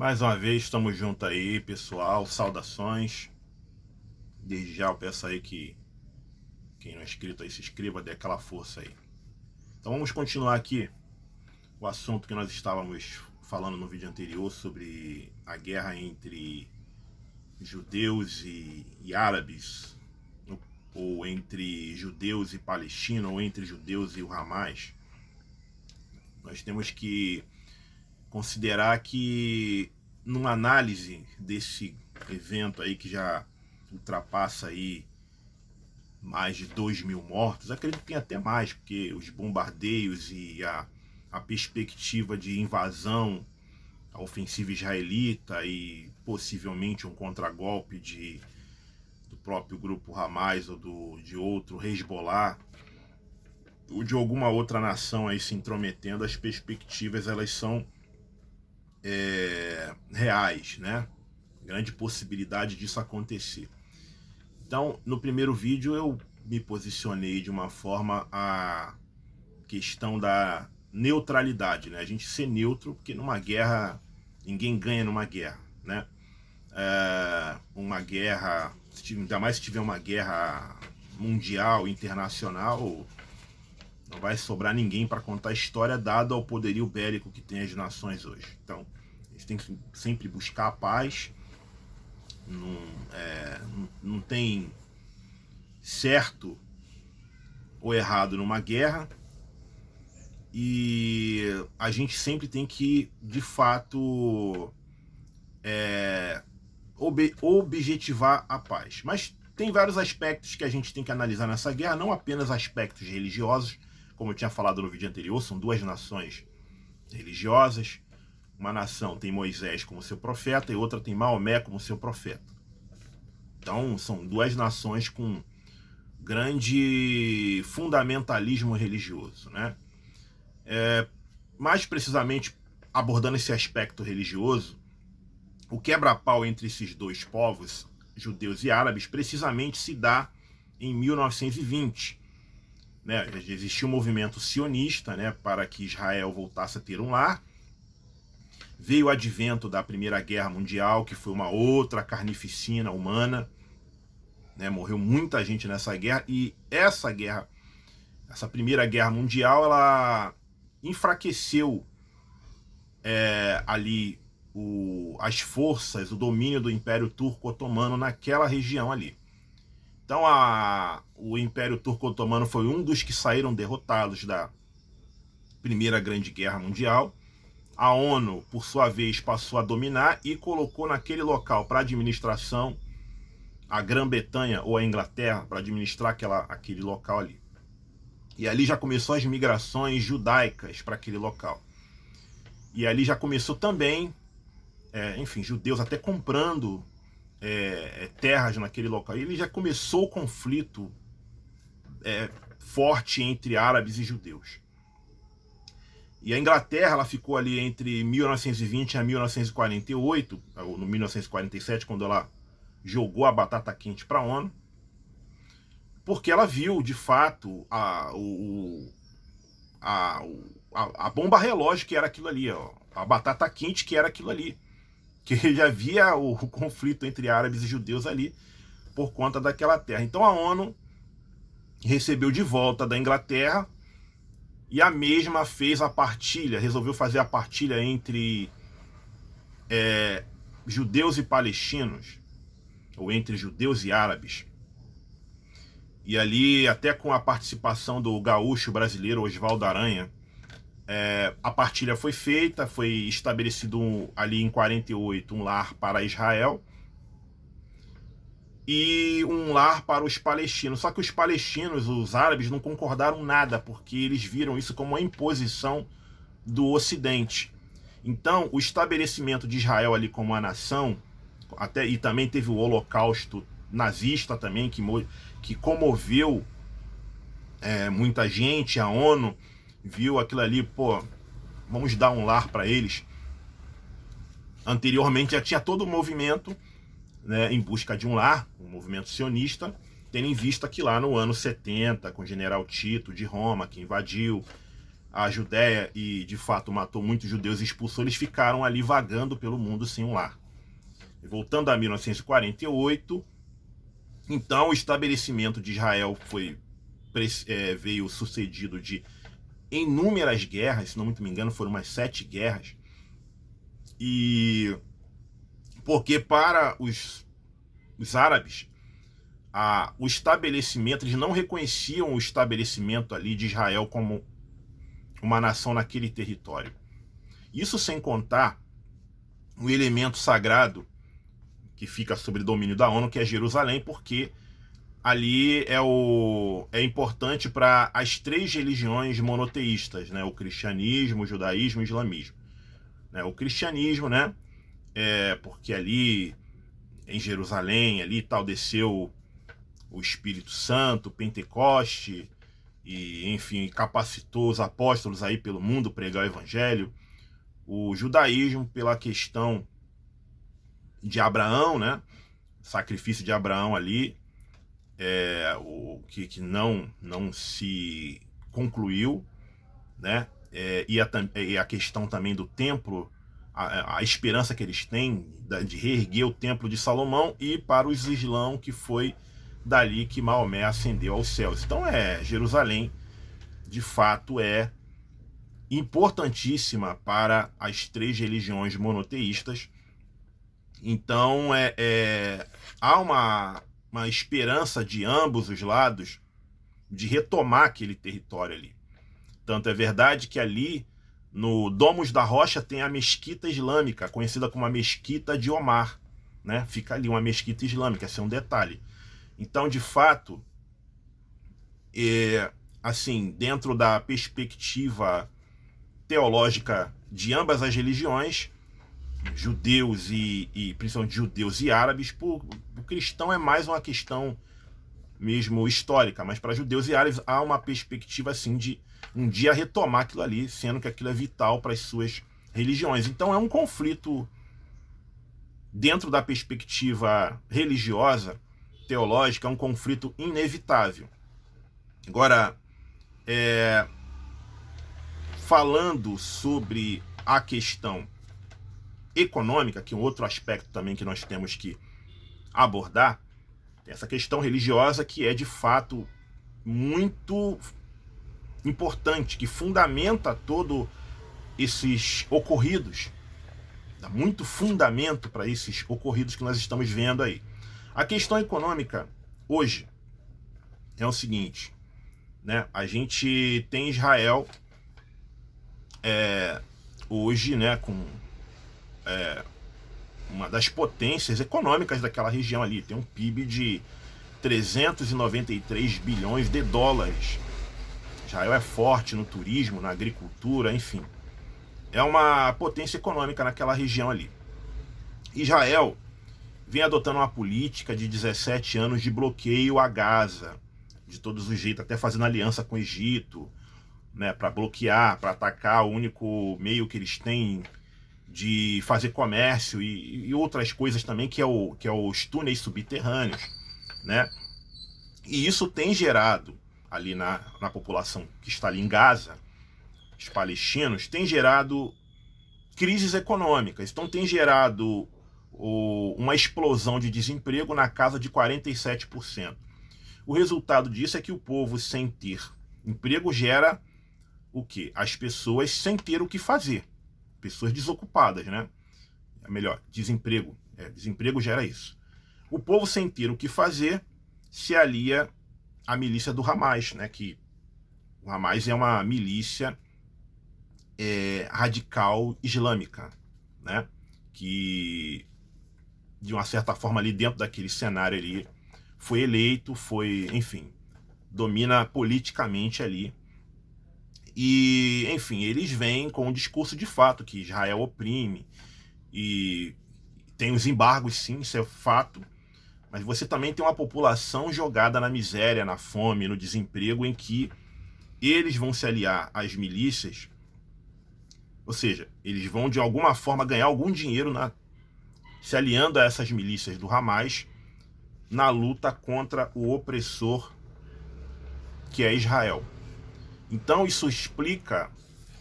Mais uma vez estamos juntos aí, pessoal. Saudações. Desde já eu peço aí que quem não é inscrito aí se inscreva, dê aquela força aí. Então vamos continuar aqui o assunto que nós estávamos falando no vídeo anterior sobre a guerra entre judeus e árabes, ou entre judeus e palestinos, ou entre judeus e o Hamas. Nós temos que considerar que numa análise desse evento aí que já ultrapassa aí mais de 2.000 mortos, acredito que tem até mais, porque os bombardeios e a perspectiva de invasão, a ofensiva israelita e possivelmente um contragolpe do próprio grupo Hamas ou de outro Hezbollah ou de alguma outra nação aí se intrometendo, as perspectivas elas são reais, né? Grande possibilidade disso acontecer. Então, no primeiro vídeo eu me posicionei de uma forma a questão da neutralidade, né? A gente ser neutro, porque numa guerra ninguém ganha numa guerra, né? Uma guerra, ainda mais se tiver uma guerra mundial, internacional, não vai sobrar ninguém para contar a história dada ao poderio bélico que tem as nações hoje. Então, a gente tem que sempre buscar a paz. Não tem certo ou errado numa guerra. E a gente sempre tem que, de fato, objetivar a paz. Mas tem vários aspectos que a gente tem que analisar nessa guerra, não apenas aspectos religiosos, como eu tinha falado no vídeo anterior, são duas nações religiosas. Uma nação tem Moisés como seu profeta e outra tem Maomé como seu profeta. Então são duas nações com grande fundamentalismo religioso, né? Mais precisamente, abordando esse aspecto religioso, o quebra-pau entre esses dois povos, judeus e árabes, precisamente se dá em 1920. Né? Existiu um movimento sionista, né, para que Israel voltasse a ter um lar. Veio o advento da Primeira Guerra Mundial, que foi uma outra carnificina humana, né? Morreu muita gente nessa guerra, e essa Primeira Guerra Mundial, ela enfraqueceu ali as forças, o domínio do Império Turco Otomano naquela região ali. Então o Império Turco Otomano foi um dos que saíram derrotados da Primeira Grande Guerra Mundial. A ONU, por sua vez, passou a dominar e colocou naquele local para administração a Grã-Bretanha ou a Inglaterra, para administrar aquele local ali. E ali já começou as migrações judaicas para aquele local. E ali já começou também, judeus até comprando terras naquele local. E ele já começou o conflito forte entre árabes e judeus. E a Inglaterra, ela ficou ali entre 1920 a 1948, ou no 1947, quando ela jogou a batata quente para a ONU, porque ela viu, de fato, a bomba relógio que era aquilo ali, ó, a batata quente que era aquilo ali, que já havia o conflito entre árabes e judeus ali, por conta daquela terra. Então a ONU recebeu de volta da Inglaterra, e a mesma fez a partilha, resolveu fazer a partilha entre judeus e palestinos, ou entre judeus e árabes. E ali, até com a participação do gaúcho brasileiro Oswaldo Aranha, a partilha foi feita, foi estabelecido ali em 48 um lar para Israel e um lar para os palestinos. Só que os palestinos, os árabes, não concordaram nada, porque eles viram isso como uma imposição do Ocidente. Então, o estabelecimento de Israel ali como uma nação, e também teve o Holocausto nazista também, que comoveu muita gente. A ONU viu aquilo ali, vamos dar um lar para eles. Anteriormente já tinha todo o movimento, né, em busca de um lar, um movimento sionista, tendo em vista que lá no ano 70, com o general Tito de Roma, que invadiu, a Judéia e de fato matou muitos judeus e expulsou, eles ficaram ali vagando pelo mundo sem um lar. Voltando a 1948, então o estabelecimento de Israel veio sucedido de inúmeras guerras, se não muito me engano foram umas 7 guerras, e porque para os árabes o estabelecimento, eles não reconheciam o estabelecimento ali de Israel como uma nação naquele território. Isso sem contar o elemento sagrado que fica sob domínio da ONU, que é Jerusalém, porque ali é importante para as 3 religiões monoteístas, né? O cristianismo, o judaísmo e o islamismo. Né? O cristianismo, né? Porque ali em Jerusalém, ali tal, desceu o Espírito Santo, o Pentecoste, e enfim, capacitou os apóstolos aí pelo mundo pregar o evangelho. O judaísmo pela questão de Abraão, né? Sacrifício de Abraão ali, o que não se concluiu, né? E a questão também do templo, a esperança que eles têm de reerguer o templo de Salomão, e para os islãos que foi dali que Maomé ascendeu aos céus. Então Jerusalém de fato é importantíssima para as 3 religiões monoteístas. Então há uma esperança de ambos os lados de retomar aquele território ali. Tanto é verdade que ali no Domus da Rocha tem a mesquita islâmica, conhecida como a mesquita de Omar, né? Fica ali uma mesquita islâmica, esse é um detalhe. Então, de fato, assim, dentro da perspectiva teológica de ambas as religiões, judeus e principalmente judeus e árabes, o cristão é mais uma questão mesmo histórica, mas para judeus e árabes há uma perspectiva assim de um dia retomar aquilo ali, sendo que aquilo é vital para as suas religiões. Então é um conflito dentro da perspectiva religiosa, teológica, é um conflito inevitável. Agora, falando sobre a questão econômica, que é um outro aspecto também que nós temos que abordar, essa questão religiosa que é de fato muito importante, que fundamenta todo esses ocorridos, dá muito fundamento para esses ocorridos que nós estamos vendo aí. A questão econômica hoje é o seguinte, né? A gente tem Israel hoje, né, com uma das potências econômicas daquela região ali, tem um PIB de 393 bilhões de dólares. Israel é forte no turismo, na agricultura, enfim. É uma potência econômica naquela região ali. Israel vem adotando uma política de 17 anos de bloqueio a Gaza, de todos os jeitos, até fazendo aliança com o Egito, né, para bloquear, para atacar o único meio que eles têm de fazer comércio e outras coisas também, que é os túneis subterrâneos, né? E isso tem gerado ali na população que está ali em Gaza, os palestinos, tem gerado crises econômicas. Então tem gerado uma explosão de desemprego na casa de 47%. O resultado disso é que o povo sem ter emprego gera o quê? As pessoas sem ter o que fazer. Pessoas desocupadas, né? Melhor, desemprego. Desemprego gera isso. O povo sem ter o que fazer se alia à milícia do Hamas, né? Que o Hamas é uma milícia radical islâmica, né? Que de uma certa forma ali dentro daquele cenário ali foi eleito, enfim, domina politicamente ali. E, enfim, eles vêm com um discurso de fato que Israel oprime e tem os embargos, sim, isso é fato, mas você também tem uma população jogada na miséria, na fome, no desemprego, em que eles vão se aliar às milícias, ou seja, eles vão de alguma forma ganhar algum dinheiro se aliando a essas milícias do Hamas na luta contra o opressor que é Israel. Então isso explica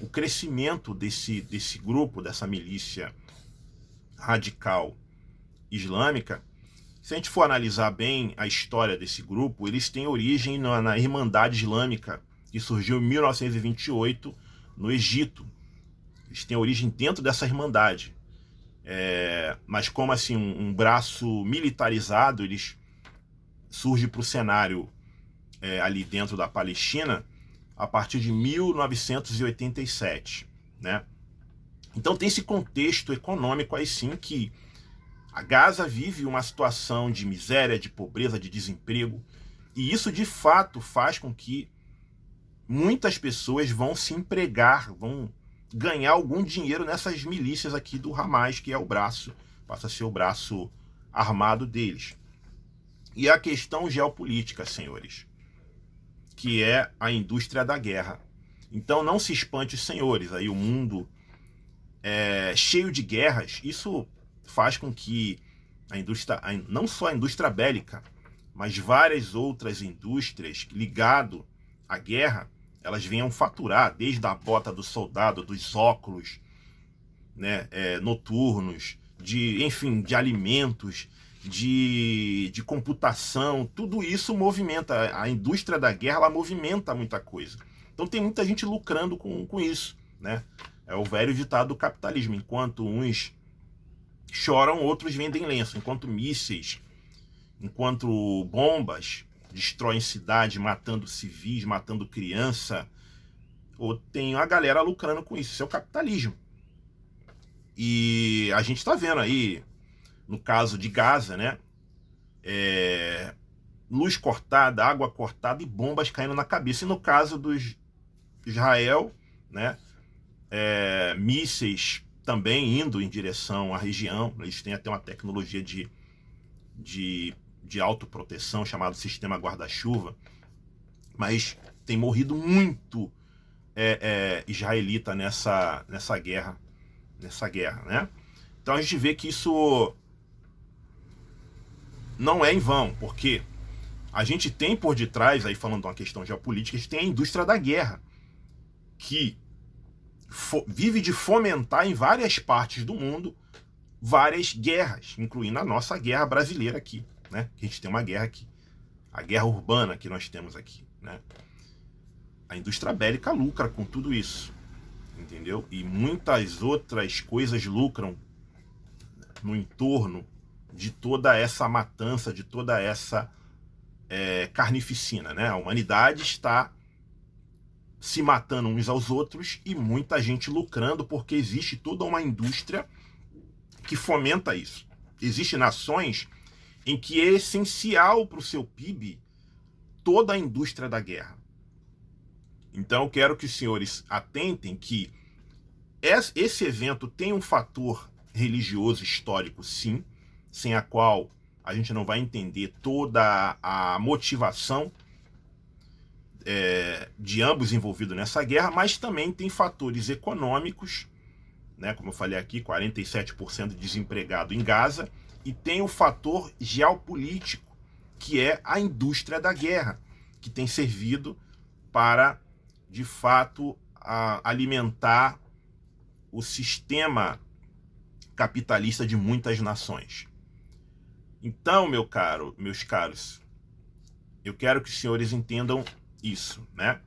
o crescimento desse grupo, dessa milícia radical islâmica. Se a gente for analisar bem a história desse grupo, eles têm origem na Irmandade Islâmica, que surgiu em 1928 no Egito. Eles têm origem dentro dessa Irmandade. Mas como assim um braço militarizado, eles surgem para o cenário ali dentro da Palestina a partir de 1987, né? Então tem esse contexto econômico aí sim que a Gaza vive uma situação de miséria, de pobreza, de desemprego, e isso de fato faz com que muitas pessoas vão se empregar, vão ganhar algum dinheiro nessas milícias aqui do Hamas, que é o braço, passa a ser o braço armado deles. E a questão geopolítica, senhores, que é a indústria da guerra. Então não se espante, senhores, aí o mundo é cheio de guerras. Isso faz com que a indústria, não só a indústria bélica, mas várias outras indústrias ligado à guerra, elas venham faturar, desde a bota do soldado, dos óculos, né, noturnos, enfim, de alimentos, de computação, tudo isso movimenta. A indústria da guerra, ela movimenta muita coisa. Então tem muita gente lucrando com isso, né? É o velho ditado do capitalismo. Enquanto uns choram, outros vendem lenço. Enquanto mísseis, enquanto bombas destroem cidade, matando civis, matando criança, ou tem a galera lucrando com isso. Isso é o capitalismo. E a gente está vendo aí, no caso de Gaza, né? Luz cortada, água cortada e bombas caindo na cabeça. E no caso dos Israel, né? Mísseis também indo em direção à região. Eles têm até uma tecnologia de autoproteção chamado sistema guarda-chuva, mas tem morrido muito israelita nessa guerra, né? Então a gente vê que isso não é em vão, porque a gente tem por detrás, aí falando de uma questão geopolítica, a gente tem a indústria da guerra, que vive de fomentar em várias partes do mundo várias guerras, incluindo a nossa guerra brasileira aqui, né? Que a gente tem uma guerra aqui, a guerra urbana que nós temos aqui, né? A indústria bélica lucra com tudo isso, entendeu? E muitas outras coisas lucram no entorno de toda essa matança, de toda essa carnificina, né? A humanidade está se matando uns aos outros e muita gente lucrando, porque existe toda uma indústria que fomenta isso. Existem nações em que é essencial para o seu PIB toda a indústria da guerra. Então eu quero que os senhores atentem que esse evento tem um fator religioso histórico, sim, sem a qual a gente não vai entender toda a motivação de ambos envolvidos nessa guerra, mas também tem fatores econômicos, né, como eu falei aqui, 47% de desempregado em Gaza, e tem o fator geopolítico, que é a indústria da guerra, que tem servido para, de fato, alimentar o sistema capitalista de muitas nações. Então, meus caros, eu quero que os senhores entendam isso, né?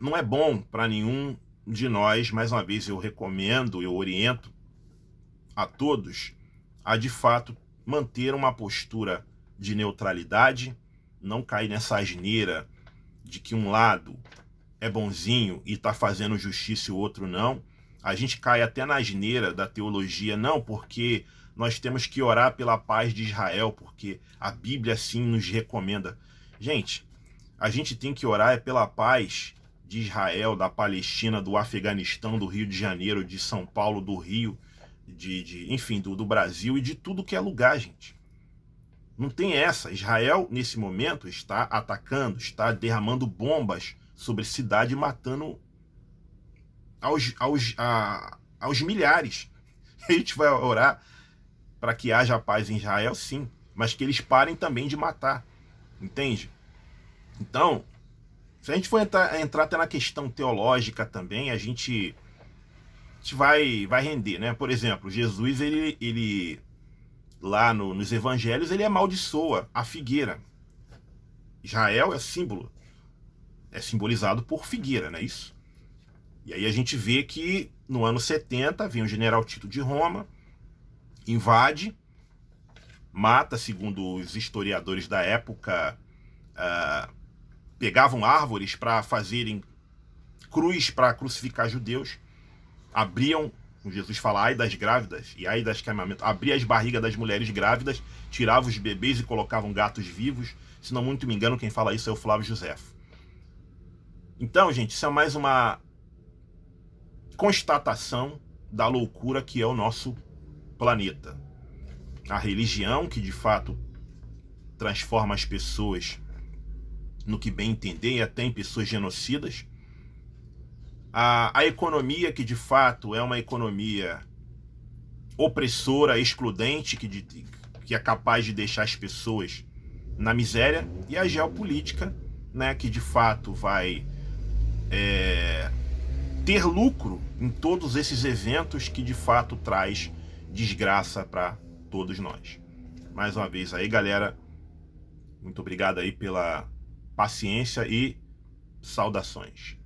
Não é bom para nenhum de nós, mais uma vez eu recomendo, eu oriento a todos a de fato manter uma postura de neutralidade, não cair nessa asneira de que um lado é bonzinho e está fazendo justiça e o outro não. A gente cai até na asneira da teologia, não, porque nós temos que orar pela paz de Israel, porque a Bíblia assim nos recomenda. Gente, a gente tem que orar pela paz de Israel, da Palestina, do Afeganistão, do Rio de Janeiro, de São Paulo, do Rio, enfim, do Brasil e de tudo que é lugar, gente. Não tem essa. Israel, nesse momento, está atacando, está derramando bombas sobre cidade, matando aos milhares. A gente vai orar para que haja paz em Israel, sim, mas que eles parem também de matar, entende? Então, Se a gente for entrar até na questão teológica também, a gente vai render, né? Por exemplo, Jesus, ele lá nos evangelhos, ele amaldiçoa a figueira. Israel é símbolo, é simbolizado por figueira, não é isso? E aí a gente vê que no ano 70 vem o general Tito de Roma, invade, mata, segundo os historiadores da época, pegavam árvores para fazerem cruz para crucificar judeus, abriam, como Jesus fala, ai das grávidas e ai das que amamentam, abria as barrigas das mulheres grávidas, tirava os bebês e colocavam gatos vivos. Se não muito me engano, quem fala isso é o Flávio Josefo. Então, gente, isso é mais uma constatação da loucura que é o nosso planeta. A religião, que de fato transforma as pessoas no que bem entender, e até em pessoas genocidas. A economia, que de fato é uma economia opressora, excludente, que é capaz de deixar as pessoas na miséria. E a geopolítica, né, que de fato vai ter lucro em todos esses eventos, que de fato traz desgraça para todos nós. Mais uma vez aí, galera, muito obrigado aí pela paciência e saudações.